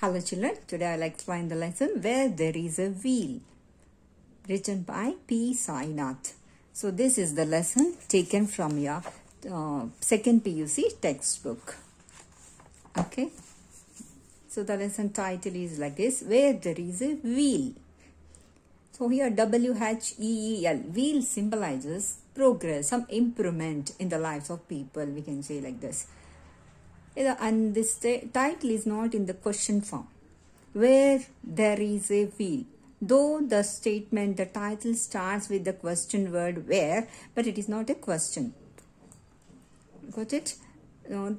Hello children, today I will explain the lesson Where There Is a Wheel, written by P. Sainath. So this is the lesson taken from your second PUC textbook. Okay. So the lesson title is like this, Where There Is a Wheel. So here WHEEL, wheel symbolizes progress, some improvement in the lives of people, we can say like this. And this title is not in the question form. Where there is a wheel. Though the statement, the title starts with the question word where, but it is not a question. Got it?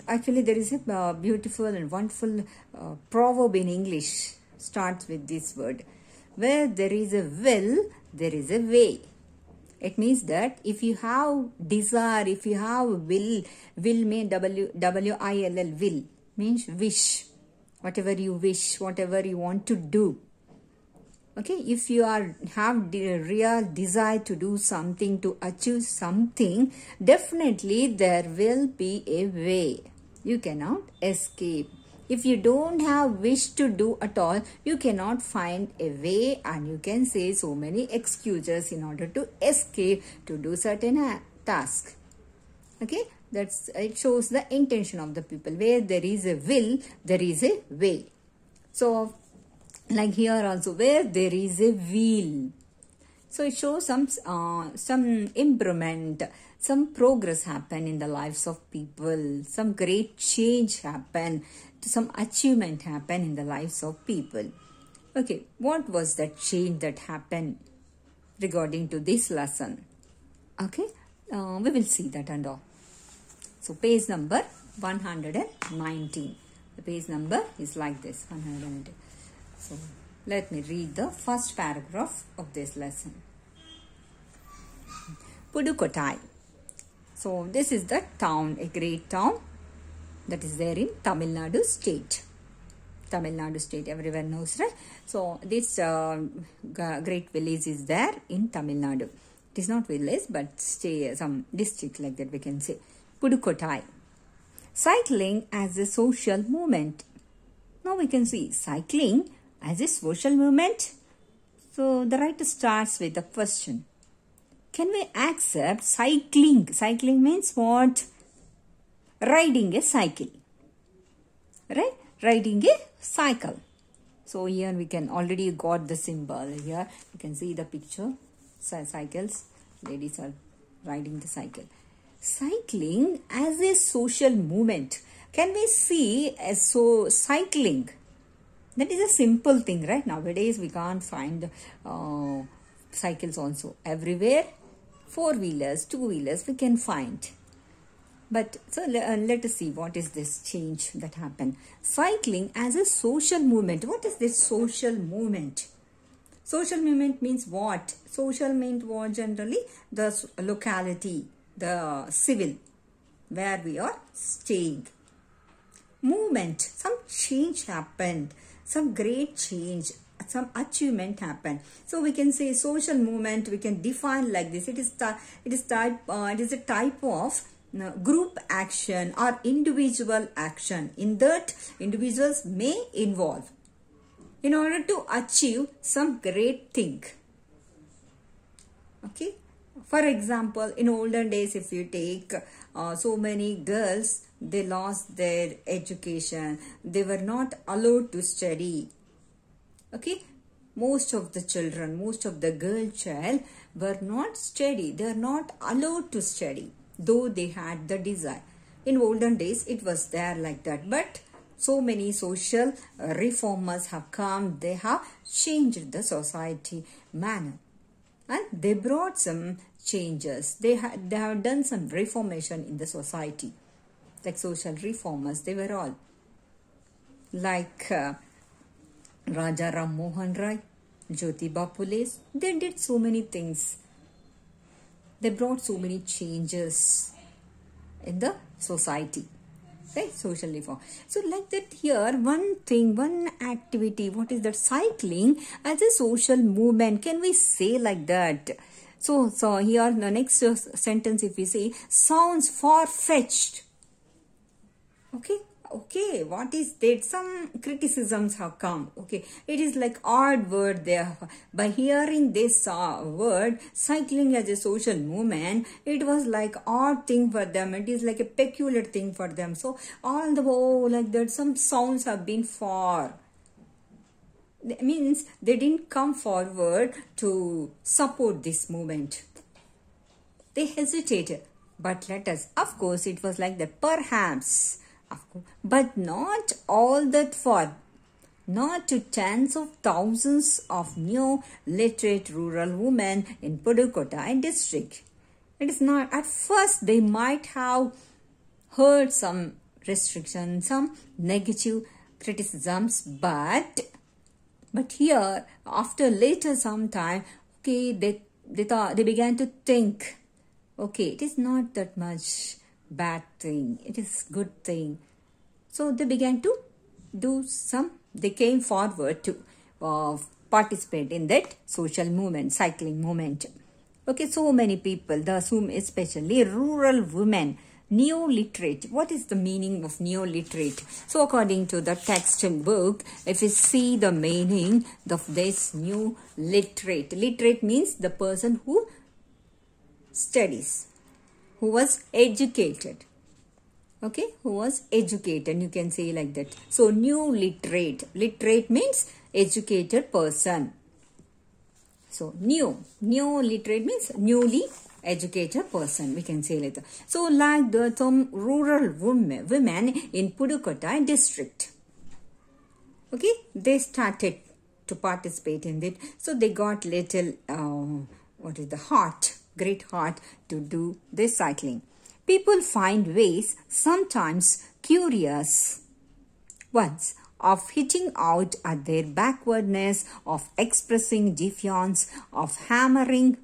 Actually, there is a beautiful and wonderful proverb in English starts with this word. Where there is a will, there is a way. It means that if you have desire, if you have will means W-I-L-L, will means wish. Whatever you wish, whatever you want to do. Okay, if you have the real desire to do something, to achieve something, definitely there will be a way. You cannot escape. If you don't have wish to do at all, you cannot find a way, and you can say so many excuses in order to escape to do certain task. Okay, it shows the intention of the people. Where there is a will, there is a way. So like here also, where there is a wheel. So it shows some improvement, some progress happen in the lives of people, some great change happen, some achievement happen in the lives of people. Okay, what was that change that happened regarding to this lesson? Okay, we will see that and all. So page number 119. The page number is like this, 119. So let me read the first paragraph of this lesson. Pudukkottai. So this is the town, a great town that is there in Tamil Nadu state. Tamil Nadu state, everyone knows, right? So this great village is there in Tamil Nadu. It is not village, but some district like that we can say. Pudukkottai. Cycling as a social movement. Now we can see cycling as a social movement. So the writer starts with the question. Can we accept cycling? Cycling means what? Riding a cycle. Right? Riding a cycle. So here we can already got the symbol. Here you can see the picture. Cycles. Ladies are riding the cycle. Cycling as a social movement. Can we see as so cycling? That is a simple thing, right? Nowadays we can't find cycles also. Everywhere, 4-wheelers, 2-wheelers we can find. But so let us see what is this change that happened. Cycling as a social movement. What is this social movement? Social movement means what? Social means what generally? The locality, the civil, where we are staying. Movement, some change happened. Some great change, some achievement happened. So we can say social movement, we can define like this. It is a type of group action or individual action. In that, individuals may involve in order to achieve some great thing. Okay. For example, in olden days, if you take so many girls, they lost their education. They were not allowed to study. Okay. Most of the children, most of the girl child were not study. They are not allowed to study, though they had the desire. In olden days, it was there like that. But so many social reformers have come. They have changed the society manner. And they brought some changes. They have done some reformation in the society. Like social reformers, they were all. Like Raja Ram Mohan Rai, Jyotiba Phule, they did so many things. They brought so many changes in the society. Right? Social reform. So like that here, one thing, one activity, what is that? Cycling as a social movement. Can we say like that? So here the next sentence if we say, sounds far-fetched. Okay. okay, what is that? Some criticisms have come. Okay, it is like odd word there. By hearing this word, cycling as a social movement, it was like odd thing for them. It is like a peculiar thing for them. So all the like that, some sounds have been far. That means they didn't come forward to support this movement. They hesitated. But let us, of course, it was like that, perhaps, of course, but not all that far. Not to tens of thousands of new literate rural women in Pudukkottai district. It is not, at first they might have heard some restrictions, some negative criticisms, but here, after later some time, okay, they began to think, okay, it is not that much bad thing. It is good thing. So they began to do they came forward to participate in that social movement, cycling movement. Okay, so many people, especially rural women, neo-literate. What is the meaning of neo-literate? So according to the textbook, if you see the meaning of this new literate, literate means the person who studies, who was educated. Okay, who was educated, you can say like that. So new literate, literate means educated person. So new literate means newly educated person, we can say like that. So like some rural women in Pudukkottai district, okay, they started to participate in it. So they got little great heart to do this cycling. People find ways, sometimes curious ones, of hitting out at their backwardness, of expressing defiance, of hammering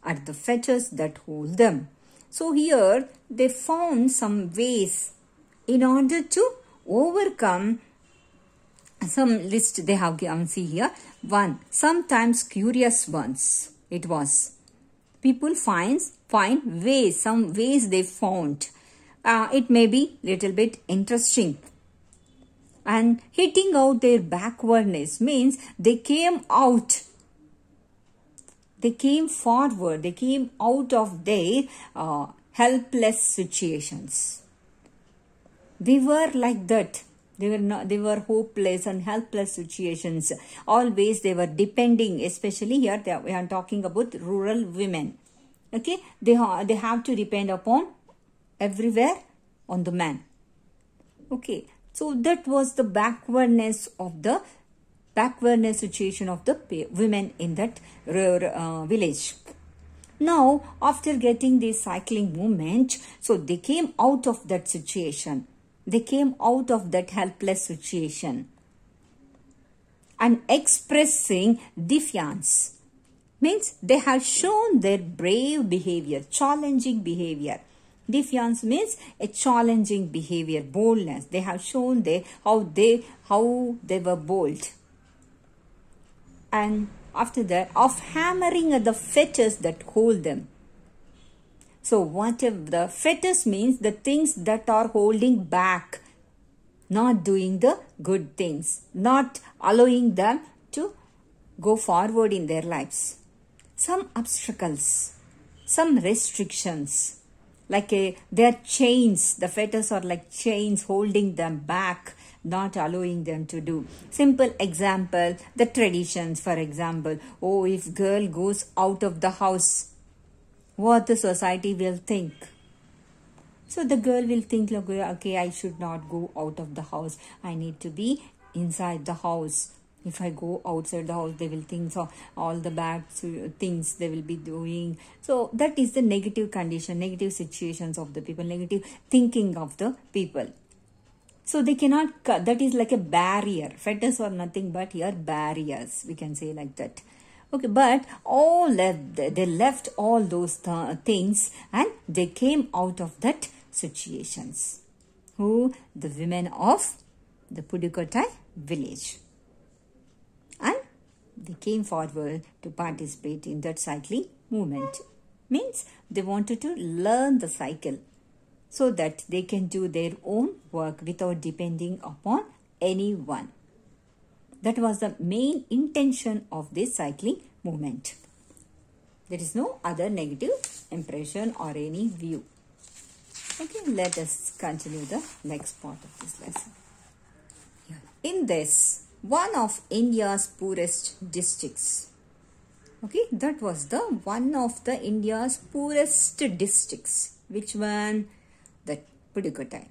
at the fetters that hold them. So here they found some ways in order to overcome some list they have given. See here, one, sometimes curious ones. It was. People find ways, some ways they found. It may be little bit interesting. And hitting out their backwardness means they came out. They came forward. They came out of their helpless situations. They were like that. They were hopeless and helpless situations. Always they were depending, especially here we are talking about rural women. Okay, they have to depend upon everywhere on the man. Okay, so that was the backwardness situation of the women in that village. Now, after getting this cycling movement, so they came out of that situation. They came out of that helpless situation and expressing defiance. Means they have shown their brave behavior, challenging behavior. Defiance means a challenging behavior, boldness. They have shown how they were bold. And after that, of hammering at the fetters that hold them. So whatever the fetters means, the things that are holding back, not doing the good things, not allowing them to go forward in their lives. Some obstacles, some restrictions, like their chains, the fetters are like chains holding them back, not allowing them to do. Simple example, the traditions, for example. Oh, if girl goes out of the house, what the society will think. So the girl will think, okay, I should not go out of the house. I need to be inside the house. If I go outside the house, they will think so all the bad things they will be doing. So that is the negative condition, negative situations of the people, negative thinking of the people. So they cannot cut. That is like a barrier. Fetters are nothing but here barriers. We can say like that. Okay, but they left all those things and they came out of that situations. Who? The women of the Pudukkottai village. And they came forward to participate in that cycling movement. Means they wanted to learn the cycle. so that they can do their own work without depending upon anyone. That was the main intention of this cycling movement. There is no other negative impression or any view. Okay, let us continue the next part of this lesson. In this, one of India's poorest districts. Okay, that was the one of the India's poorest districts. Which one? The Pudukkottai.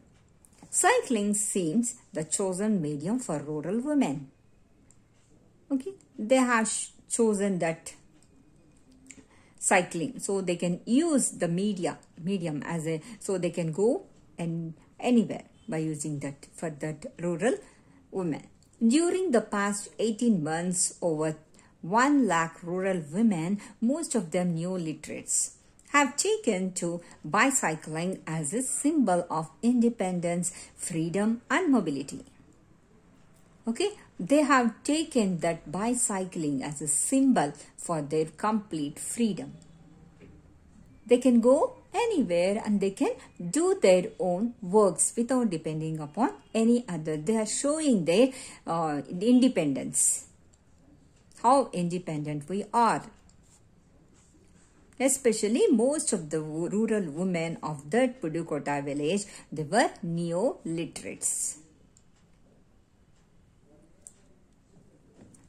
Cycling seems the chosen medium for rural women. Okay, they have chosen that cycling, so they can use the medium as a, so they can go and anywhere by using that for that rural women. During the past 18 months, over 1 lakh rural women, most of them new literates, have taken to bicycling as a symbol of independence, freedom and mobility. Okay, they have taken that bicycling as a symbol for their complete freedom. They can go anywhere and they can do their own works without depending upon any other. They are showing their independence. How independent we are. Especially most of the rural women of that Pudukkottai village, they were neo-literates.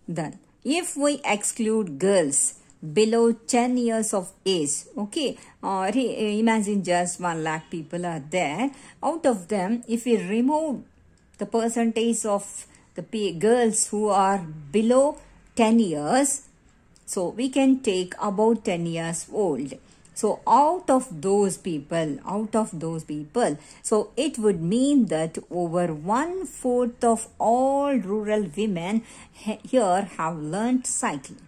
Then, if we exclude girls below 10 years of age, okay, imagine just 1 lakh people are there. Out of them, if we remove the percentage of the girls who are below 10 years, so we can take about 10 years old. So out of those people, so it would mean that over 1/4 of all rural women here have learnt cycling.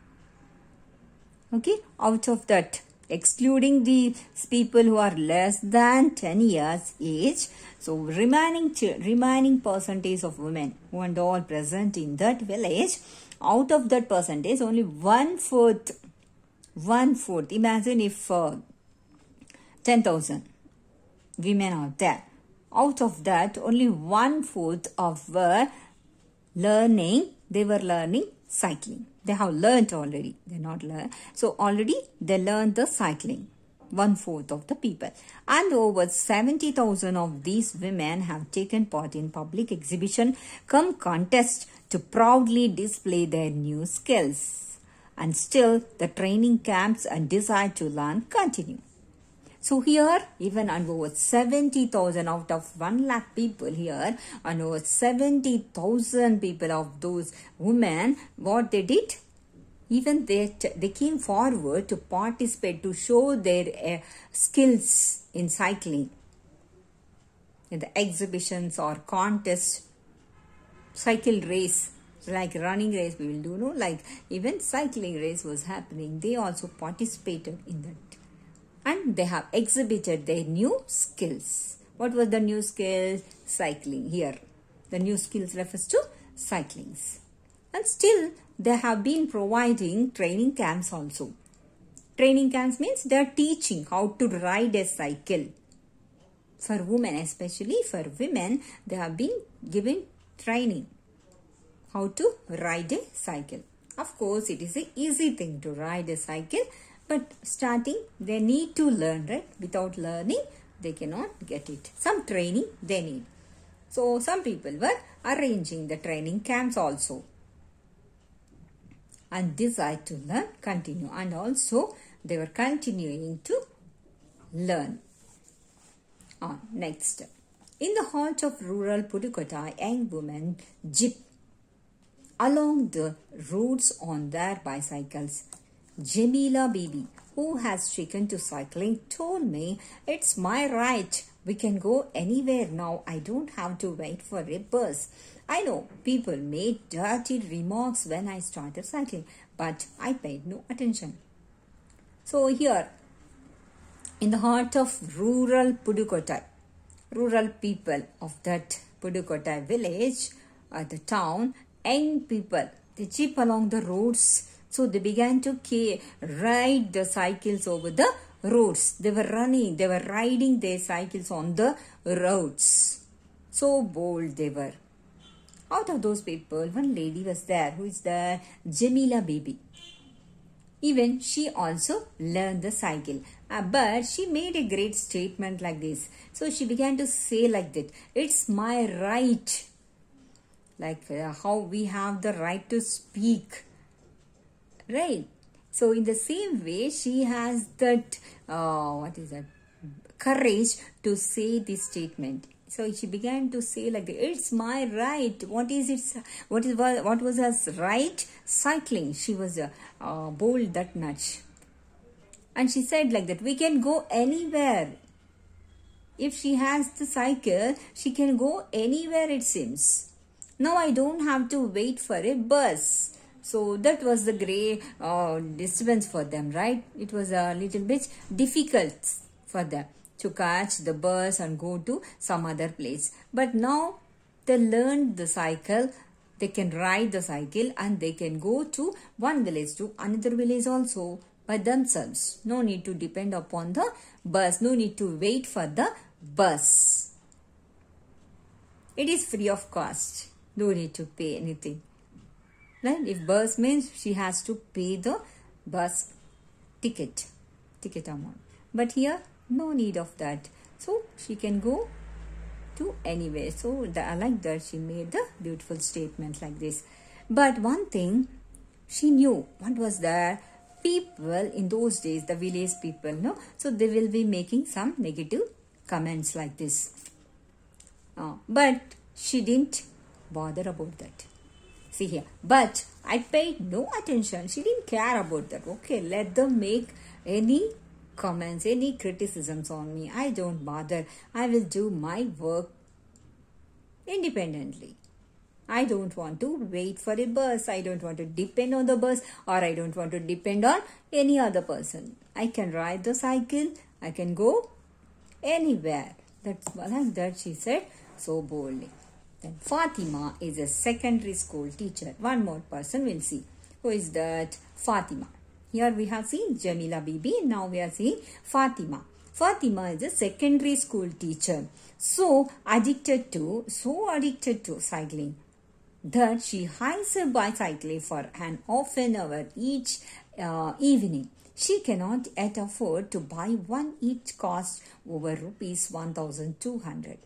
Okay, out of that, excluding the people who are less than 10 years age, so remaining percentage of women who are all present in that village, out of that percentage, only 1/4. Imagine if 10,000 women are there. Out of that, only 1/4 of were learning. They were learning cycling. They have learnt already. They not learn. So already they learned the cycling. 1/4 of the people. And over 70,000 of these women have taken part in public exhibition come contest to proudly display their new skills. And still the training camps and desire to learn continue. So here even and over 70,000 out of 1 lakh people here, and over 70,000 people of those women, what they did? Even they came forward to participate, to show their skills in cycling. In the exhibitions or contests, cycle race, like running race we will do, no? Like even cycling race was happening. They also participated in that. And they have exhibited their new skills. What was the new skill? Cycling here. The new skills refers to cyclings. And still they have been providing training camps also. Training camps means they are teaching how to ride a cycle. For women, especially for women, they have been given training how to ride a cycle. Of course, it is an easy thing to ride a cycle, but starting they need to learn, right? Without learning, they cannot get it. Some training they need. So, some people were arranging the training camps also. And desire to learn continue. And also, they were continuing to learn. Next. In the heart of rural Pudukkottai, young women jeep along the roads on their bicycles. Jamila Bibi, who has taken to cycling, told me, "It's my right. We can go anywhere now. I don't have to wait for a bus." I know people made dirty remarks when I started cycling, but I paid no attention. So here, in the heart of rural Pudukkottai, rural people of that Pudukkottai village or the town, young people, they jeep along the roads. So they began to ride the cycles over the roads. They were running, they were riding their cycles on the roads. So bold they were. Out of those people, one lady was there. Who is there? Jamila Bibi. Even she also learned the cycle. But she made a great statement like this. So she began to say like that, it's my right. Like how we have the right to speak. Right? So in the same way, she has that, courage to say this statement. So she began to say like, it's my right. What was her right? Cycling. She was bold that much. And she said like that, we can go anywhere. If she has the cycle, she can go anywhere it seems. Now I don't have to wait for a bus. So that was the great disturbance for them, right? It was a little bit difficult for them to catch the bus and go to some other place. But now they learned the cycle, they can ride the cycle and they can go to one village to another village also by themselves. No need to depend upon the bus, no need to wait for the bus. It is free of cost, no need to pay anything. Right? If bus means she has to pay the bus ticket amount. But here, no need of that. So, she can go to anywhere. So, I like that she made the beautiful statement like this. But one thing, she knew what was there. People in those days, the village people, no? So, they will be making some negative comments like this. But she didn't bother about that. See here. But I paid no attention. She didn't care about that. Okay, let them make any comments, any criticisms on me. I don't bother. I will do my work independently. I don't want to wait for a bus. I don't want to depend on the bus, or I don't want to depend on any other person. I can ride the cycle. I can go anywhere. That's like that she said so boldly. Then Fatima is a secondary school teacher. One more person we'll see. Who is that? Fatima. Here we have seen Jamila Bibi. Now we are seeing Fatima. Fatima is a secondary school teacher. So addicted to cycling that she hires a bicycle for an half an hour each evening. She cannot yet afford to buy one each cost over rupees 1,200.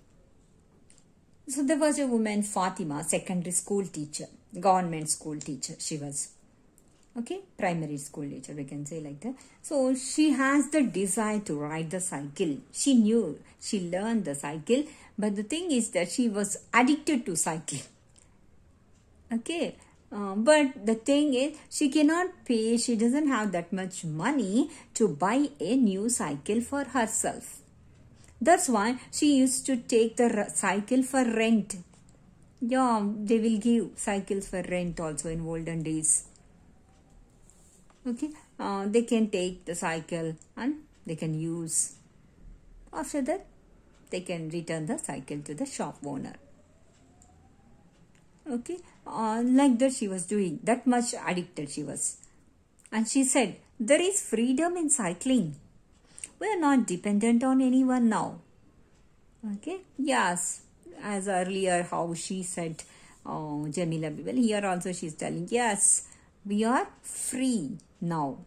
So there was a woman, Fatima, secondary school teacher, government school teacher she was. Okay, primary school teacher, we can say like that. So she has the desire to ride the cycle. She knew, she learned the cycle, but the thing is that she was addicted to cycling. Okay, but the thing is, she cannot pay, she doesn't have that much money to buy a new cycle for herself. That's why she used to take the cycle for rent. Yeah, they will give cycles for rent also in olden days. Okay, they can take the cycle and they can use. After that, they can return the cycle to the shop owner. Okay, like that she was doing. That much addicted she was. And she said, there is freedom in cycling. We are not dependent on anyone now. Okay, yes, as earlier how she said, Jamila Bibi, here also she is telling, yes, we are free now.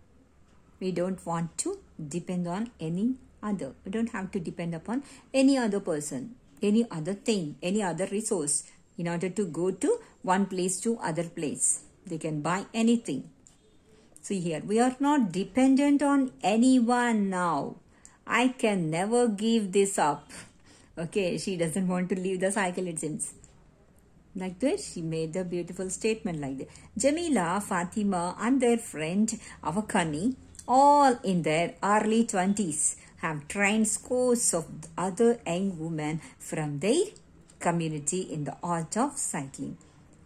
We don't want to depend on any other. We don't have to depend upon any other person, any other thing, any other resource in order to go to one place to other place. They can buy anything. See here, we are not dependent on anyone now. I can never give this up. Okay, she doesn't want to leave the cycle, it seems. Like that, she made a beautiful statement like that. Jamila, Fatima and their friend Avakani, all in their early 20s, have trained scores of other young women from their community in the art of cycling.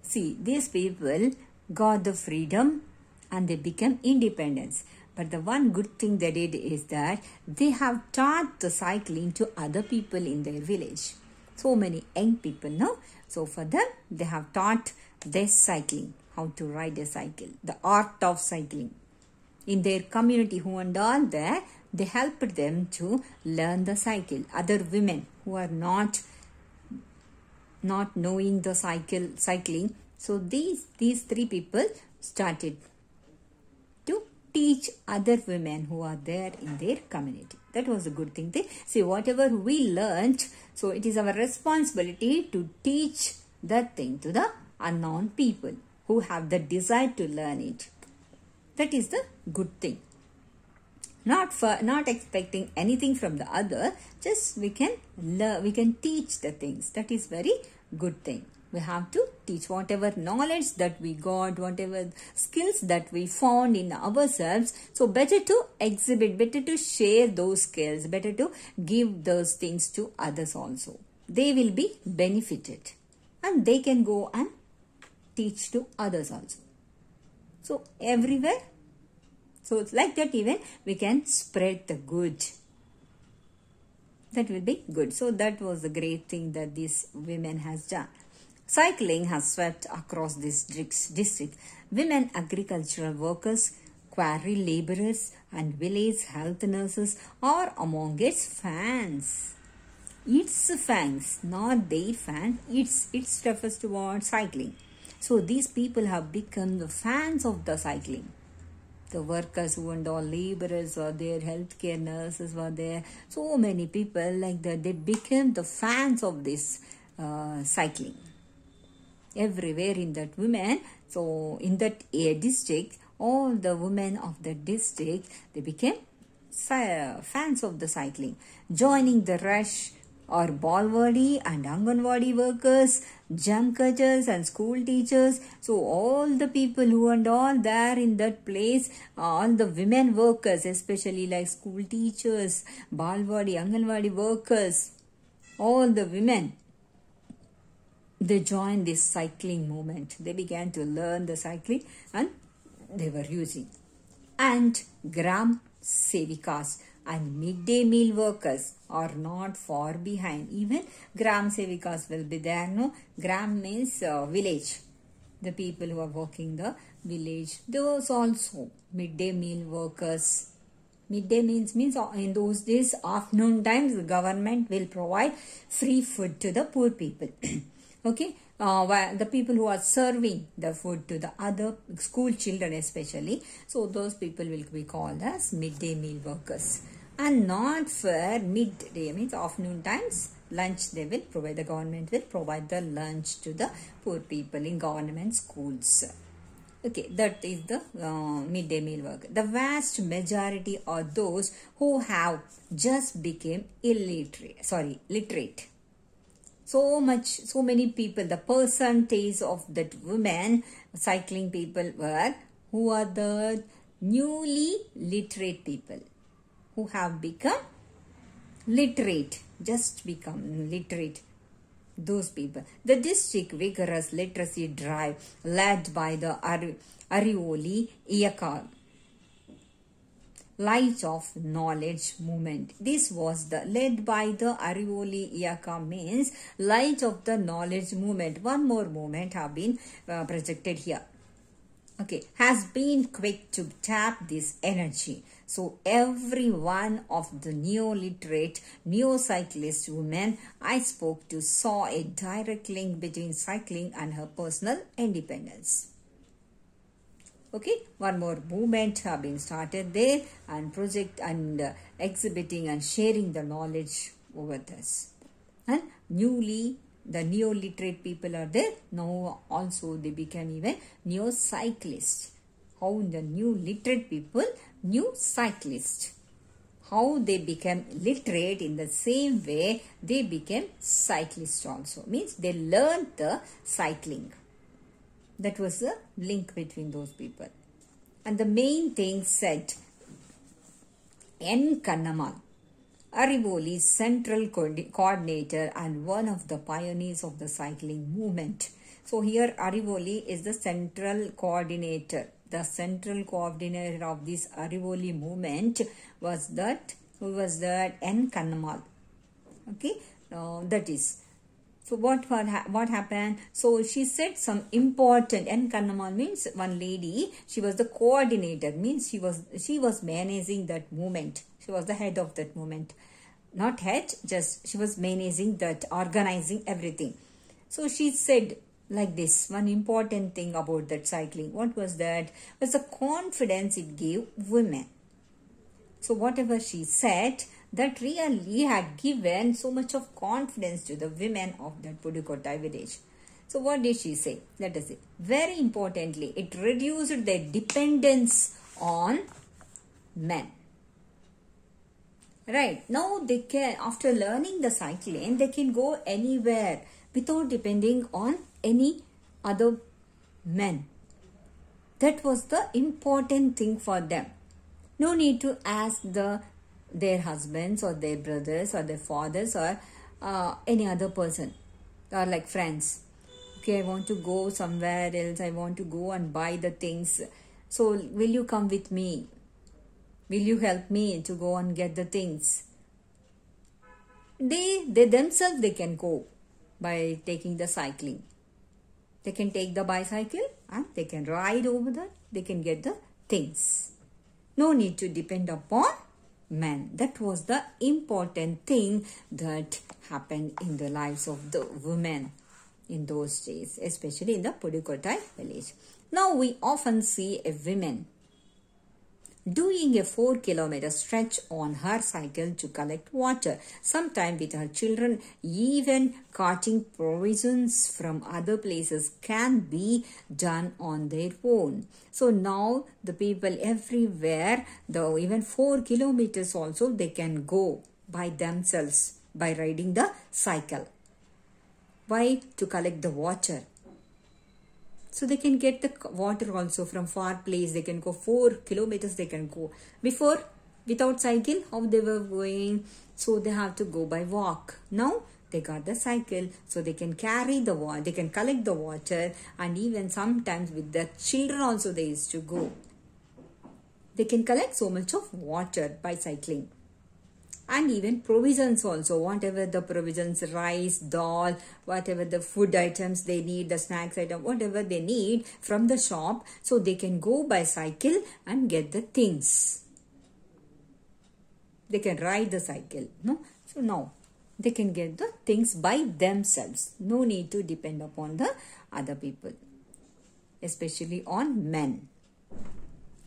See, these people got the freedom and they became independent. But the one good thing they did is that they have taught the cycling to other people in their village. So many young people, no? So for them, they have taught this cycling, how to ride a cycle, the art of cycling. In their community who and all there, they helped them to learn the cycle. Other women who are not knowing the cycling, so these three people started to teach other women who are there in their community. That was a good thing. See, whatever we learned, so it is our responsibility to teach that thing to the unknown people who have the desire to learn it. That is the good thing. Not expecting anything from the other, just we can learn, we can teach the things. That is very good thing. We have to teach whatever knowledge that we got, whatever skills that we found in ourselves. So better to exhibit, better to share those skills, better to give those things to others also. They will be benefited and they can go and teach to others also. So everywhere, so it's like that even we can spread the good. That will be good. So that was the great thing that these women has done. Cycling has swept across this district. Women agricultural workers, quarry laborers and village health nurses are among its fans. Its fans, not their fans. It refers to what? Cycling. So these people have become the fans of the cycling. The workers who and all laborers were there, healthcare nurses were there. So many people like that, they became the fans of this cycling. Everywhere in that women, so in that district, all the women of the district, they became fans of the cycling. Joining the rush are Balwadi and Anganwadi workers, jam cutters and school teachers. So all the people who and all there in that place, all the women workers, especially like school teachers, Balwadi, Anganwadi workers, all the women, they joined this cycling movement. They began to learn the cycling and they were using. And Gram Sevikas and midday meal workers are not far behind. Even Gram Sevikas will be there. No, Gram means village. The people who are working the village. Those also midday meal workers. Midday means in those days, afternoon times, the government will provide free food to the poor people. Okay, the people who are serving the food to the other school children especially. So those people will be called as midday meal workers. And not for midday means afternoon times, lunch they will provide. The government will provide the lunch to the poor people in government schools. Okay, that is the midday meal work. The vast majority are those who have just become literate. So many people, the percentage of that women cycling people were who are the newly literate people who have become literate, just become literate. Those people. The district vigorous literacy drive led by the Arioli Iyaka Light of Knowledge movement. This was the led by the Arioli Iyaka means Light of the Knowledge movement. One more movement have been projected here. Okay, has been quick to tap this energy. So every one of the neo-literate, neo-cyclist women I spoke to saw a direct link between cycling and her personal independence. Okay, one more movement have been started there and project and exhibiting and sharing the knowledge over this. And the neo-literate people are there. Now also they became even neo-cyclists. How the new literate people, new cyclists. How they became literate in the same way they became cyclists also. Means they learned the cycling. That was the link between those people. And the main thing said, N. Kannamal, Arivoli's central coordinator and one of the pioneers of the cycling movement. So here Arivoli is the central coordinator. The central coordinator of this Arivoli movement was that, who was that? N. Kannamal. Okay, that is. So what happened? So she said some important, and Kannamal means one lady. She was the coordinator, means she was managing that movement. She was the head of that movement, not head, just she was managing that, organizing everything. So she said like this, one important thing about that cycling. What was that? Was the confidence it gave women. So whatever she said, that really had given so much of confidence to the women of that Pudukkottai village. So what did she say? Let us see. Very importantly, it reduced their dependence on men. Right. Now they can, after learning the cycling, they can go anywhere without depending on any other men. That was the important thing for them. No need to ask their husbands or their brothers or their fathers or any other person or like friends. Okay, I want to go somewhere else. I want to go and buy the things. So will you come with me? Will you help me to go and get the things? They themselves, they can go by taking the cycling. They can take the bicycle and they can ride over that. They can get the things. No need to depend upon men. That was the important thing that happened in the lives of the women in those days, especially in the Pudukkottai village. Now we often see a woman doing a 4-kilometer stretch on her cycle to collect water, sometimes with her children. Even carting provisions from other places can be done on their own. So now the people everywhere, though even 4 kilometers also, they can go by themselves by riding the cycle. Why? To collect the water. So they can get the water also from far place. They can go 4 kilometers, they can go. Before, without cycle, how they were going? So they have to go by walk. Now they got the cycle, so they can carry the water, they can collect the water, and even sometimes with the children also they used to go. They can collect so much of water by cycling. And even provisions also, whatever the provisions, rice, dal, whatever the food items they need, the snacks item, whatever they need from the shop, so they can go by cycle and get the things. They can ride the cycle, no? So now they can get the things by themselves. No need to depend upon the other people, especially on men.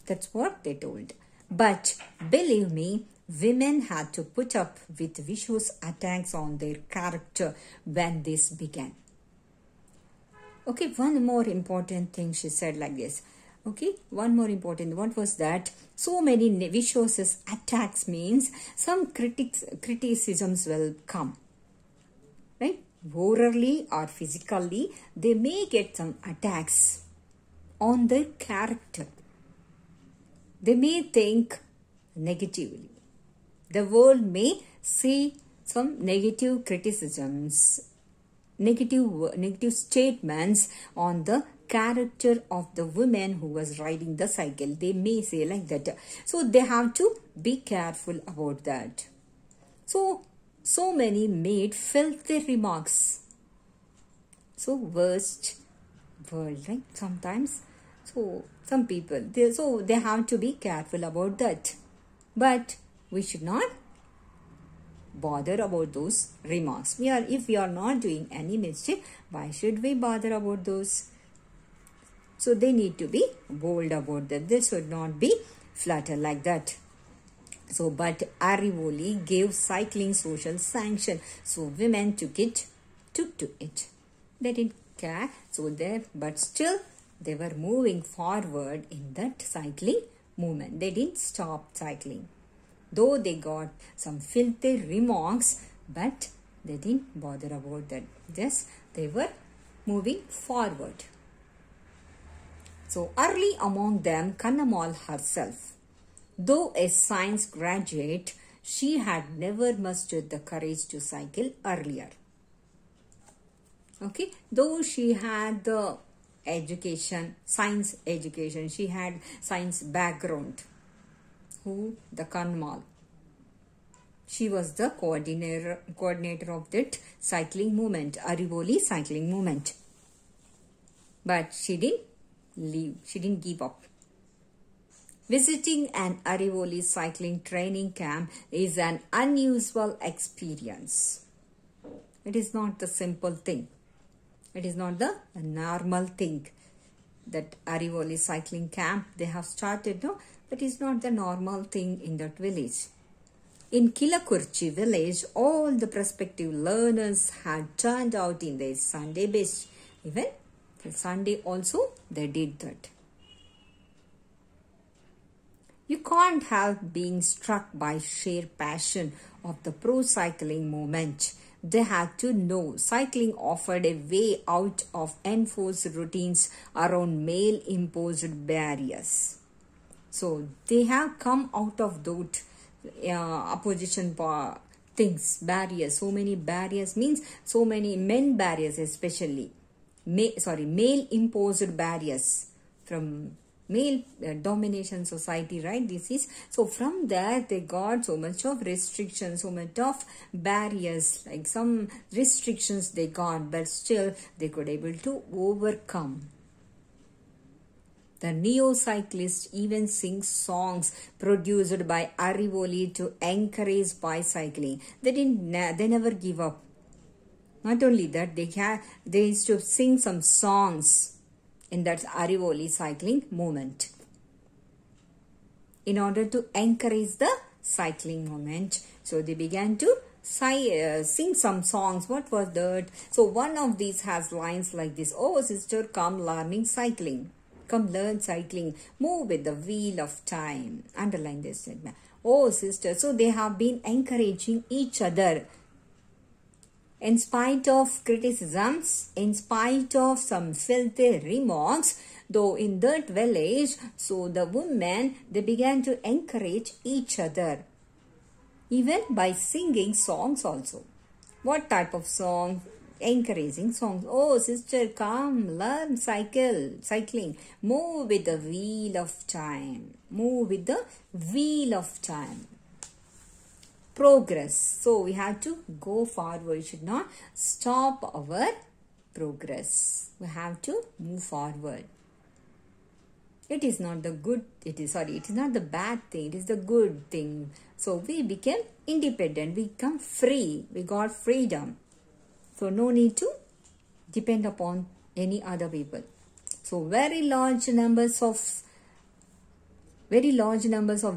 That's what they told. But believe me, women had to put up with vicious attacks on their character when this began. Okay, one more important thing she said like this. Okay, one more important. What was that? So many vicious attacks means some criticisms will come. Right? Orally or physically, they may get some attacks on their character. They may think negatively. The world may say some negative criticisms, negative statements on the character of the woman who was riding the cycle. They may say like that. So they have to be careful about that. So many made filthy remarks. So worst word, right? Sometimes. So some people, they have to be careful about that. But we should not bother about those remarks. If we are not doing any mischief, why should we bother about those? So they need to be bold about that. They should not be flattered like that. So, but Arivoli gave cycling social sanction. So women took to it. They didn't care. So but still they were moving forward in that cycling movement. They didn't stop cycling. Though they got some filthy remarks, but they didn't bother about that. Just they were moving forward. So early among them, Kannamal herself. Though a science graduate, she had never mustered the courage to cycle earlier. Okay, though she had the education, science education, she had science background. Who? The Kannamal. She was the coordinator of that cycling movement, Arivoli cycling movement. But she didn't leave. She didn't give up. Visiting an Arivoli cycling training camp is an unusual experience. It is not the simple thing. It is not the normal thing. That Arivoli cycling camp they have started, no? That is not the normal thing in that village. In Kilakurchi village, all the prospective learners had turned out in their Sunday best. Even the Sunday also they did that. You can't help being struck by sheer passion of the pro cycling movement. They had to know cycling offered a way out of enforced routines around male imposed barriers. So they have come out of those opposition things, barriers. So many barriers means so many men barriers, especially male imposed barriers from male domination society, right? This is so from there they got so much of restrictions, so much of barriers, like some restrictions they got, but still they could able to overcome. The neo-cyclists even sing songs produced by Arivoli to encourage bicycling. They never give up. Not only that, they used to sing some songs in that Arivoli cycling movement in order to encourage the cycling movement. So they began to sing some songs. What was that? So one of these has lines like this: "Oh sister, come learning cycling. Come learn cycling. Move with the wheel of time." Underline this statement. Oh sister. So they have been encouraging each other. In spite of criticisms, in spite of some filthy remarks, though in that village, so the women, they began to encourage each other. Even by singing songs also. What type of song? Encouraging songs. Oh sister, come learn cycling. Move with the wheel of time. Move with the wheel of time. Progress. So we have to go forward. We should not stop our progress. We have to move forward. It is not the good, it is not the bad thing, it is the good thing. So we became independent, we become free, we got freedom. So no need to depend upon any other people. So very large numbers of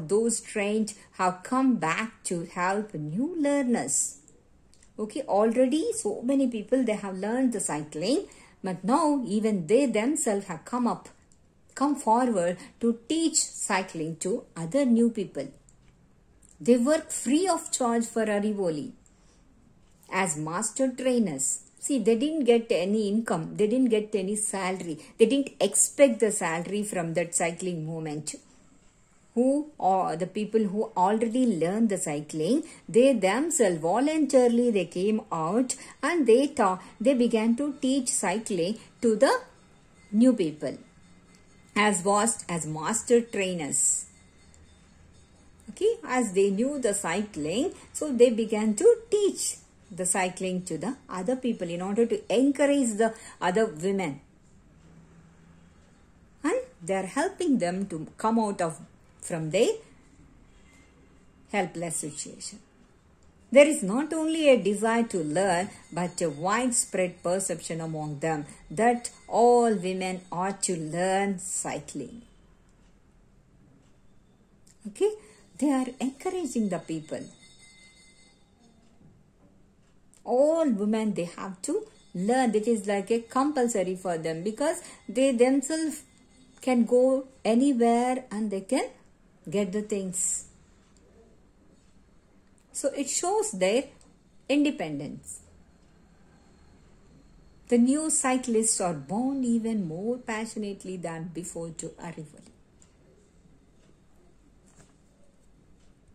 those trained have come back to help new learners. Okay, already so many people they have learned the cycling, but now even they themselves have come forward to teach cycling to other new people. They work free of charge for Arivoli as master trainers. See, they didn't get any income, they didn't get any salary, they didn't expect the salary from that cycling movement. Who are the people who already learned the cycling, they themselves voluntarily they came out and they began to teach cycling to the new people as master trainers. Okay, as they knew the cycling, so they began to teach the cycling to the other people in order to encourage the other women. And they are helping them to come out from their helpless situation. There is not only a desire to learn, but a widespread perception among them that all women ought to learn cycling. Okay, they are encouraging the people. All women, they have to learn. It is like a compulsory for them because they themselves can go anywhere and they can get the things. So it shows their independence. The new cyclists are bound even more passionately than before to Arivoli.